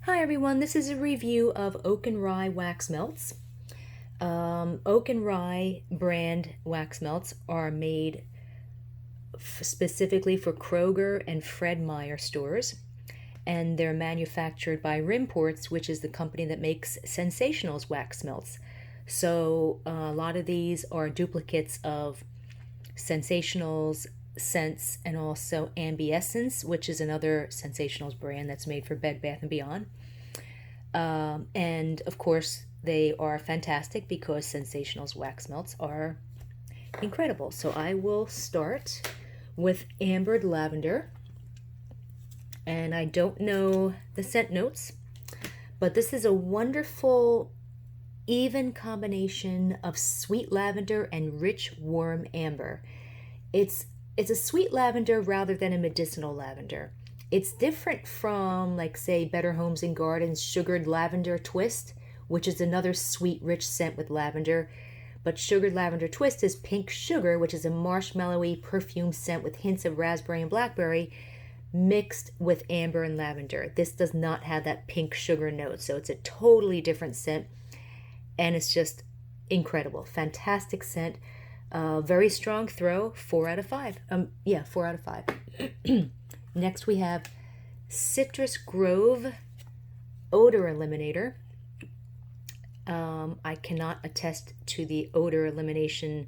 Hi everyone, this is a review of Oak and Rye wax melts. Oak and Rye brand wax melts are made specifically for Kroger and Fred Meyer stores, and they're manufactured by Rimports, which is the company that makes ScentSationals wax melts. So a lot of these are duplicates of ScentSationals, Scents, and also Ambiessence, which is another ScentSationals brand that's made for Bed Bath & Beyond. And of course, they are fantastic because ScentSationals wax melts are incredible. So I will start with ambered lavender. And I don't know the scent notes, but this is a wonderful, even combination of sweet lavender and rich, warm amber. It's a sweet lavender rather than a medicinal lavender. It's different from, like, say, Better Homes and Gardens Sugared Lavender Twist, which is another sweet, rich scent with lavender. But Sugared Lavender Twist is Pink Sugar, which is a marshmallowy perfume scent with hints of raspberry and blackberry mixed with amber and lavender. This does not have that pink sugar note, so it's a totally different scent, and it's just incredible. Fantastic scent. Very strong throw, 4 out of 5. 4 out of 5. Next we have Citrus Grove Odor Eliminator. I cannot attest to the odor elimination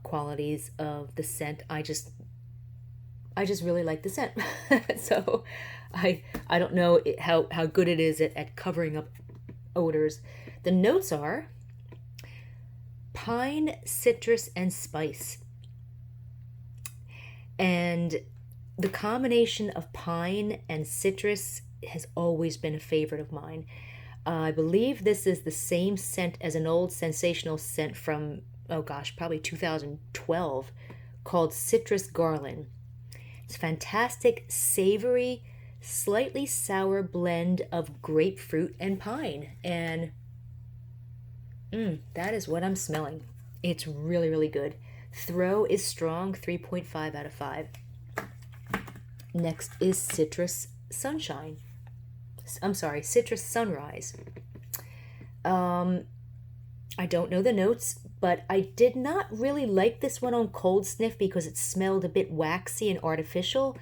qualities of the scent. I just really like the scent. So I don't know how good it is at covering up odors. The notes are pine, citrus, and spice. And the combination of pine and citrus has always been a favorite of mine. I believe this is the same scent as an old ScentSational scent from, probably 2012, called Citrus Garland. It's a fantastic, savory, slightly sour blend of grapefruit and pine. And that is what I'm smelling. It's really, really good. Throw is strong, 3.5 out of 5. Next is Citrus Sunshine. Citrus Sunrise. I don't know the notes, but I did not really like this one on cold sniff because it smelled a bit waxy and artificial.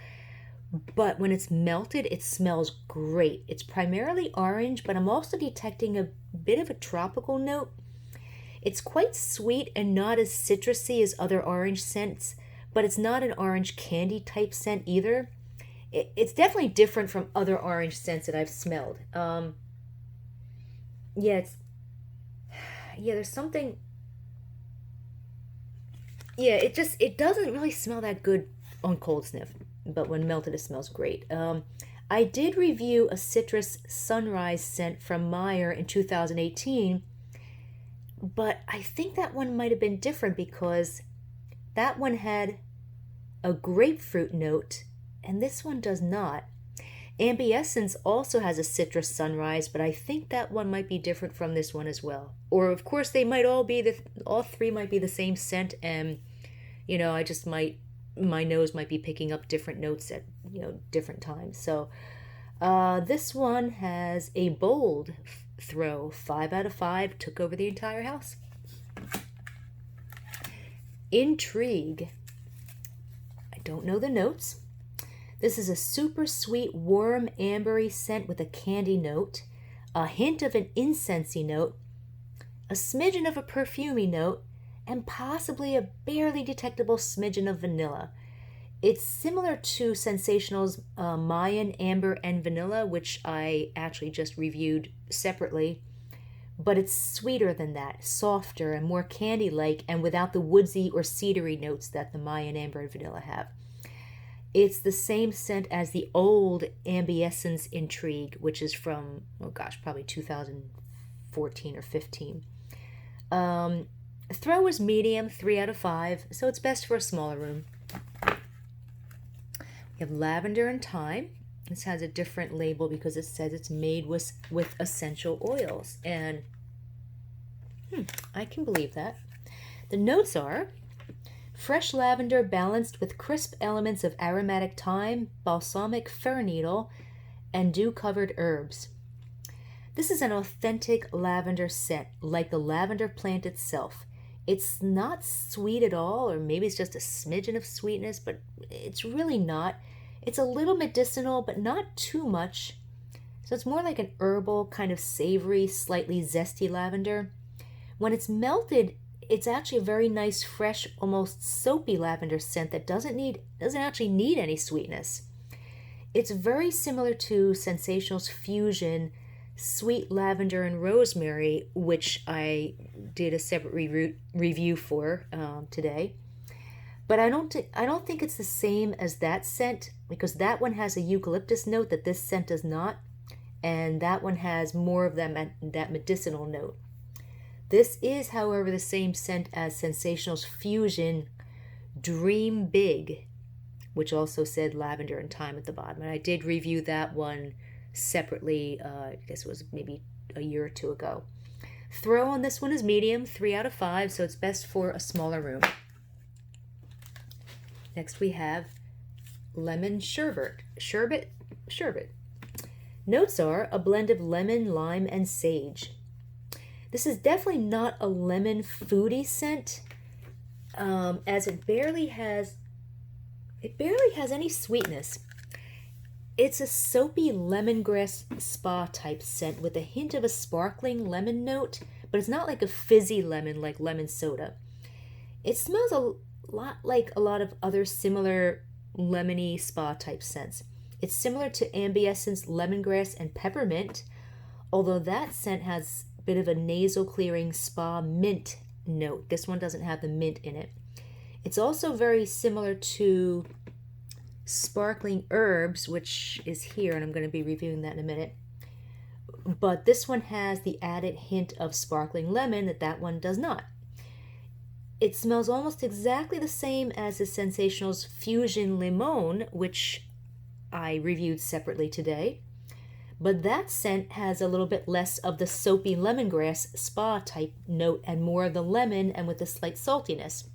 But when it's melted, it smells great. It's primarily orange, but I'm also detecting a bit of a tropical note. It's quite sweet and not as citrusy as other orange scents, but it's not an orange candy type scent either. It's definitely different from other orange scents that I've smelled. There's something. Yeah, it doesn't really smell that good on cold sniff, but when melted, it smells great. I did review a Citrus Sunrise scent from Meyer in 2018, but I think that one might have been different because that one had a grapefruit note, and this one does not. Ambiessence also has a Citrus Sunrise, but I think that one might be different from this one as well. Or of course they might all three might be the same scent, and my nose might be picking up different notes at different times. So this one has a bold throw, 5 out of 5, took over the entire house. Intrigue. I don't know the notes. This is a super sweet, warm, ambery scent with a candy note, a hint of an incensey note, a smidgen of a perfumey note, and possibly a barely detectable smidgen of vanilla. It's similar to ScentSationals' Mayan, Amber, and Vanilla, which I actually just reviewed separately, but it's sweeter than that, softer and more candy-like, and without the woodsy or cedary notes that the Mayan, Amber, and Vanilla have. It's the same scent as the old Ambiessence Intrigue, which is from, probably 2014 or 15. Throw is medium, 3 out of 5, so it's best for a smaller room. We have lavender and thyme. This has a different label because it says it's made with essential oils, and I can believe that. The notes are fresh lavender balanced with crisp elements of aromatic thyme, balsamic fir needle, and dew-covered herbs. This is an authentic lavender scent, like the lavender plant itself. It's not sweet at all, or maybe it's just a smidgen of sweetness, but it's really not. It's a little medicinal, but not too much. So it's more like an herbal, kind of savory, slightly zesty lavender. When it's melted, it's actually a very nice, fresh, almost soapy lavender scent that doesn't actually need any sweetness. It's very similar to ScentSationals Fusion Sweet Lavender and Rosemary, which I did a separate review for today. But I don't think it's the same as that scent, because that one has a eucalyptus note that this scent does not, and that one has more of that medicinal note. This is, however, the same scent as ScentSationals Fusion Dream Big, which also said lavender and thyme at the bottom. And I did review that one separately, I guess it was maybe a year or two ago. Throw on this one is medium, 3 out of 5, so it's best for a smaller room. Next we have lemon sherbet. Notes are a blend of lemon, lime, and sage. This is definitely not a lemon foodie scent, as it barely has any sweetness. It's a soapy lemongrass spa type scent with a hint of a sparkling lemon note, but it's not like a fizzy lemon like lemon soda. It smells a lot like a lot of other similar lemony spa type scents. It's similar to Ambiescent's lemongrass and peppermint, although that scent has a bit of a nasal clearing spa mint note. This one doesn't have the mint in it. It's also very similar to Sparkling Herbs, which is here, and I'm going to be reviewing that in a minute. But this one has the added hint of sparkling lemon that one does not. It smells almost exactly the same as the ScentSationals Fusion Limon, which I reviewed separately today. But that scent has a little bit less of the soapy lemongrass spa type note and more of the lemon and with a slight saltiness.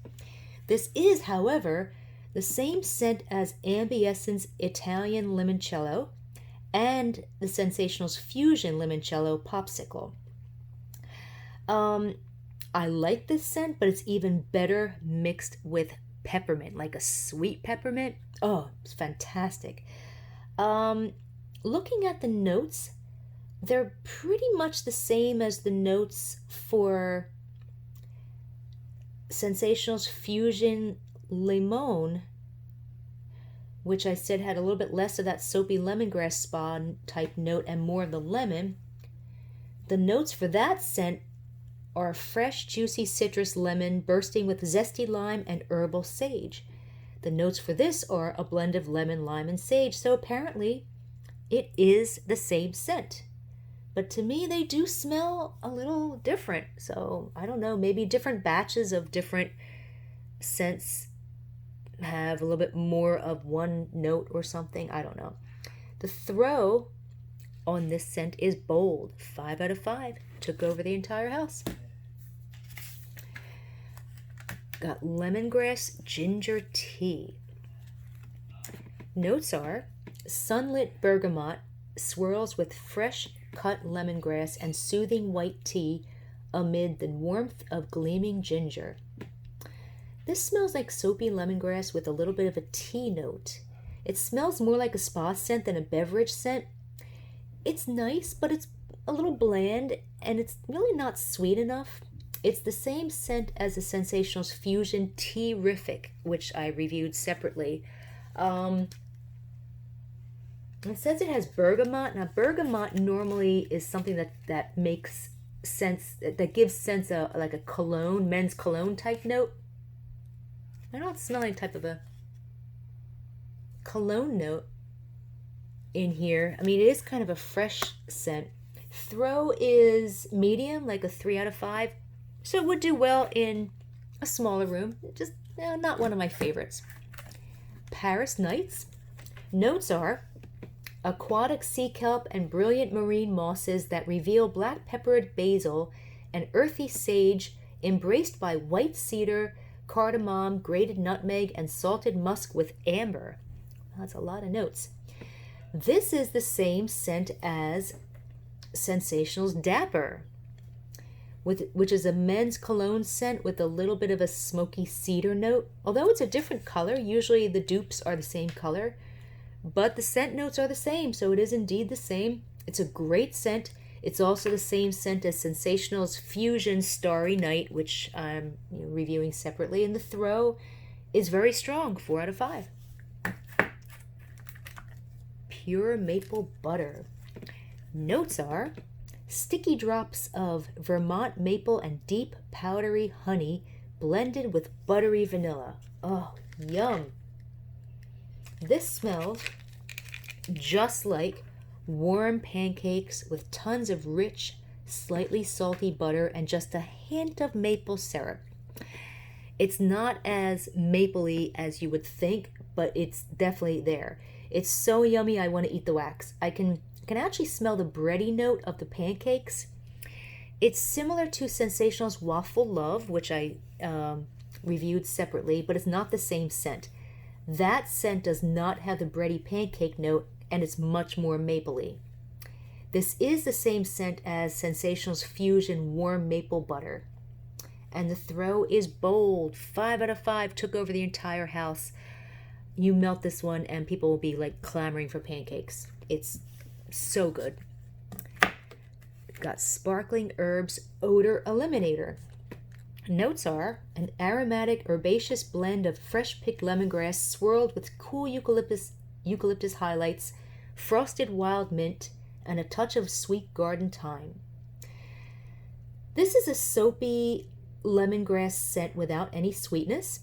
This is, however, the same scent as Ambiescent's Italian Limoncello and the ScentSationals Fusion Limoncello Popsicle. I like this scent, but it's even better mixed with peppermint, like a sweet peppermint. Oh, it's fantastic. Looking at the notes, they're pretty much the same as the notes for ScentSationals Fusion Limon, which I said had a little bit less of that soapy lemongrass spa type note and more of the lemon. The notes for that scent are fresh, juicy citrus lemon bursting with zesty lime and herbal sage. The notes for this are a blend of lemon, lime, and sage, so apparently it is the same scent. But to me, they do smell a little different. So I don't know, maybe different batches of different scents have a little bit more of one note or something. I don't know. The throw on this scent is bold. 5 out of 5. Took over the entire house. Got lemongrass ginger tea. Notes are sunlit bergamot swirls with fresh cut lemongrass and soothing white tea amid the warmth of gleaming ginger. This smells like soapy lemongrass with a little bit of a tea note. It smells more like a spa scent than a beverage scent. It's nice, but it's a little bland, and it's really not sweet enough. It's the same scent as the ScentSationals Fusion Tea-rific, which I reviewed separately. It says it has bergamot. Now, bergamot normally is something that makes sense, that gives sense like a cologne, men's cologne type note. I don't smell any type of a cologne note in here. I mean, it is kind of a fresh scent. Throw is medium, like a 3 out of 5. So it would do well in a smaller room. Just not one of my favorites. Paris Nights. Notes are aquatic sea kelp and brilliant marine mosses that reveal black peppered basil and earthy sage embraced by white cedar, cardamom, grated nutmeg, and salted musk with amber. That's a lot of notes. This is the same scent as ScentSationals Dapper, which is a men's cologne scent with a little bit of a smoky cedar note. Although it's a different color, usually the dupes are the same color, but the scent notes are the same, so it is indeed the same. It's a great scent. It's also the same scent as ScentSationals Fusion Starry Night, which I'm reviewing separately, and the throw is very strong, 4 out of 5. Pure maple butter. Notes are sticky drops of Vermont maple and deep powdery honey blended with buttery vanilla. Oh, yum. This smells just like warm pancakes with tons of rich, slightly salty butter and just a hint of maple syrup. It's not as mapley as you would think, but it's definitely there. It's so yummy, I want to eat the wax. I can actually smell the bready note of the pancakes. It's similar to ScentSationals Waffle Love, which I reviewed separately, but it's not the same scent. That scent does not have the bready pancake note, and it's much more mapley. This is the same scent as ScentSationals Fusion Warm Maple Butter. And the throw is bold. 5 out of 5, took over the entire house. You melt this one and people will be like clamoring for pancakes. It's so good. We've got Sparkling Herbs Odor Eliminator. Notes are an aromatic herbaceous blend of fresh picked lemongrass swirled with cool eucalyptus highlights, frosted wild mint, and a touch of sweet garden thyme. This is a soapy lemongrass scent without any sweetness.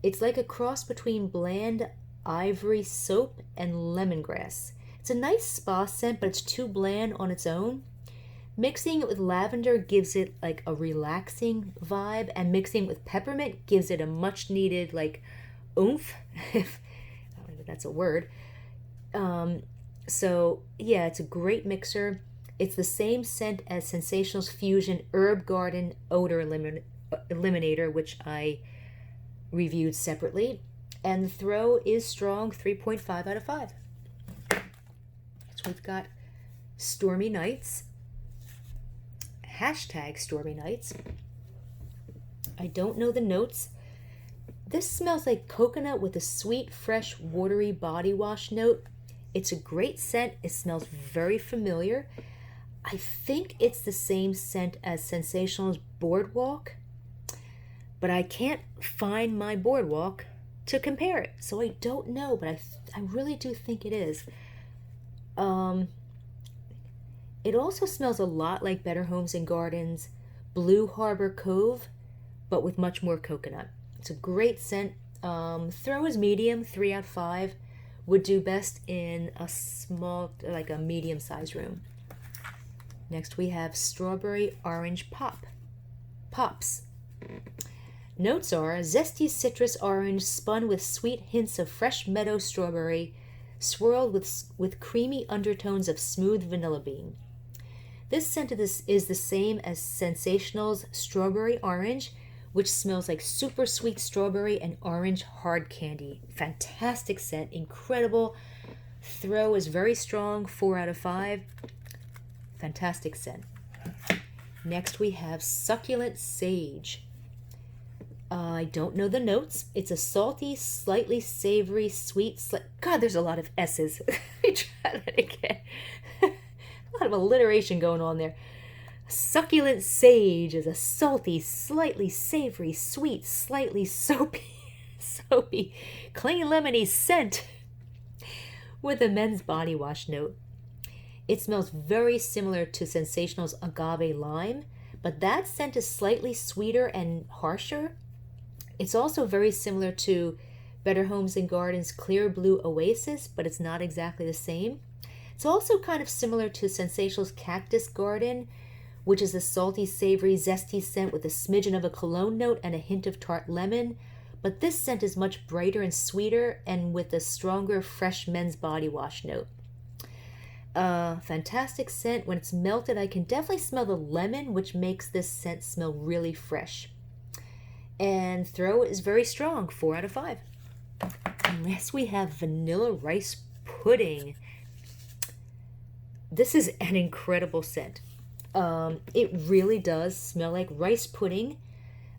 It's like a cross between bland ivory soap and lemongrass. It's a nice spa scent, but it's too bland on its own. Mixing it with lavender gives it like a relaxing vibe, and mixing it with peppermint gives it a much needed like oomph, if I don't know if that's a word. So yeah, it's a great mixer. It's the same scent as ScentSationals Fusion Herb Garden Odor Eliminator, which I reviewed separately. And the throw is strong, 3.5 out of 5. So we've got Stormy Nights. Hashtag Stormy Nights. I don't know the notes. This smells like coconut with a sweet, fresh, watery body wash note. It's a great scent. It smells very familiar. I think it's the same scent as ScentSationals Boardwalk, but I can't find my Boardwalk to compare it, so I don't know, but I really do think it is. It also smells a lot like Better Homes and Gardens Blue Harbor Cove, but with much more coconut. It's a great scent. Throw is medium, 3 out of 5. Would do best in a small, like a medium-sized room. Next we have Strawberry Orange Pops. Notes are zesty citrus orange spun with sweet hints of fresh meadow strawberry, swirled with creamy undertones of smooth vanilla bean. This scent is the same as ScentSationals Strawberry Orange, which smells like super sweet strawberry and orange hard candy. Fantastic scent, incredible. Throw is very strong, 4 out of 5. Fantastic scent. Next we have Succulent Sage. I don't know the notes. It's a salty, slightly savory, sweet... God, there's a lot of S's. Let me try that again. A lot of alliteration going on there. Succulent Sage is a salty, slightly savory, sweet, slightly soapy, clean lemony scent with a men's body wash note. It smells very similar to ScentSationals Agave Lime, but that scent is slightly sweeter and harsher. It's also very similar to Better Homes and Gardens Clear Blue Oasis, but it's not exactly the same. It's also kind of similar to ScentSationals Cactus Garden, which is a salty, savory, zesty scent with a smidgen of a cologne note and a hint of tart lemon. But this scent is much brighter and sweeter and with a stronger, fresh men's body wash note. Fantastic scent. When it's melted, I can definitely smell the lemon, which makes this scent smell really fresh. And throw is very strong, 4 out of 5. And last we have Vanilla Rice Pudding. This is an incredible scent. It really does smell like rice pudding,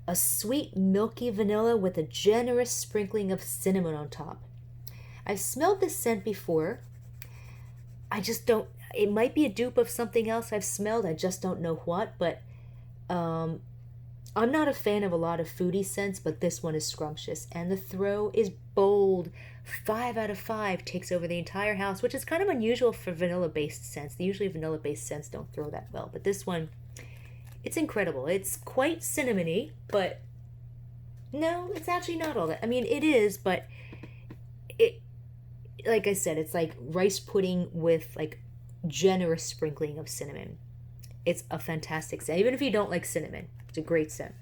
a sweet milky vanilla with a generous sprinkling of cinnamon on top. I've smelled this scent before. I just don't, it might be a dupe of something else I've smelled. I just don't know what, but I'm not a fan of a lot of foodie scents, but this one is scrumptious. And the throw is bold. 5 out of 5 takes over the entire house, which is kind of unusual for vanilla-based scents. Usually vanilla-based scents don't throw that well, but this one, it's incredible. It's quite cinnamony, but no, it's actually not all that. I mean, it is, but it, like I said, it's like rice pudding with like generous sprinkling of cinnamon. It's a fantastic scent. Even if you don't like cinnamon, it's a great scent.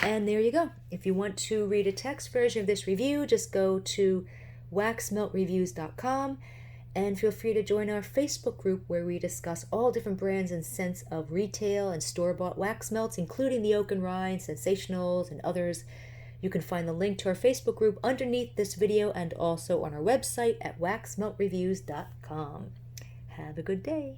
And there you go. If you want to read a text version of this review, just go to waxmeltreviews.com and feel free to join our Facebook group where we discuss all different brands and scents of retail and store-bought wax melts, including the Oak and Rye, ScentSationals, and others. You can find the link to our Facebook group underneath this video and also on our website at waxmeltreviews.com. Have a good day.